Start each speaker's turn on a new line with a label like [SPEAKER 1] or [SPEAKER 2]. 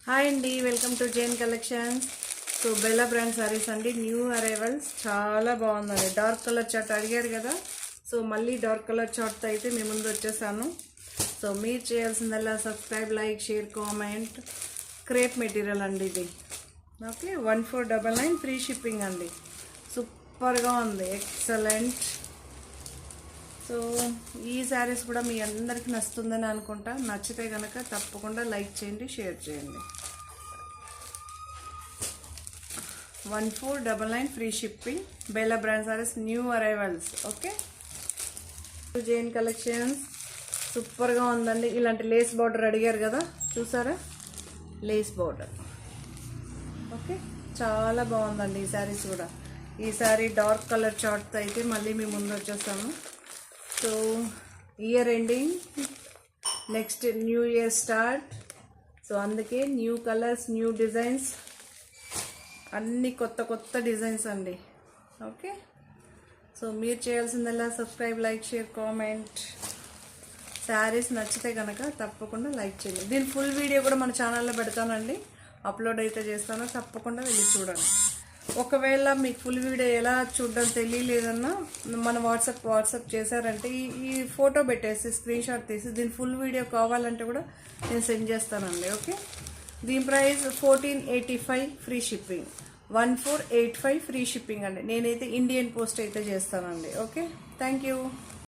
[SPEAKER 1] Hi అండి, welcome to Jain collections. So Bella brand saris అండి, new arrivals. చాలా బాగుందండి. డార్క్ కలర్ చార్ట్ అడిగారు కదా, సో మళ్ళీ డార్క్ కలర్ చార్ట్తో అయితే మీ ముందు వచ్చేసాను. సో మీరు చేయాల్సిందల్లా subscribe, like, share, comment. Crepe material అండి ఇది. ఓకే, 1499 ఫ్రీ షిప్పింగ్ అండి. సూపర్గా ఉంది, ఎక్సలెంట్. సో ఈ శారీస్ కూడా మీ అందరికీ నచ్చుతుందని అనుకుంటా. నచ్చితే కనుక తప్పకుండా లైక్ చేయండి, షేర్ చేయండి. 1499 free shipping. Bella brand saris, new arrivals. Okay, Jain collections. సూపర్గా ఉందండి. ఇలాంటి లేస్ బార్డర్ అడిగారు కదా, చూసారా? Lace border. ఓకే, చాలా బాగుందండి ఈ శారీస్ కూడా. ఈ శారీ డార్క్ కలర్ చార్ట్తో అయితే మళ్ళీ మీ ముందు వచ్చేస్తాము. So year ending, next new year start. So అందుకే న్యూ కలర్స్, న్యూ డిజైన్స్, అన్ని కొత్త కొత్త డిజైన్స్ అండి. ఓకే, సో మీరు చేయాల్సిందల్లా subscribe, like, share, comment. Saris నచ్చితే కనుక తప్పకుండా లైక్ చేయండి. దీని ఫుల్ వీడియో కూడా మన ఛానల్లో పెడతానండి, అప్లోడ్ అయితే చేస్తాను. తప్పకుండా వెళ్ళి చూడండి. ఒకవేళ మీకు ఫుల్ వీడియో ఎలా చూడడం తెలియలేదన్నా మన వాట్సాప్ చేశారంటే ఈ ఫోటో పెట్టేసి స్క్రీన్ షాట్ తీసి దీని ఫుల్ వీడియో కావాలంటే కూడా నేను సెండ్ చేస్తానండి. ఓకే, దీని price 1485 free shipping. 1485 free shipping అండి. నేనైతే ఇండియన్ పోస్ట్ అయితే చేస్తానండి. Okay, thank you.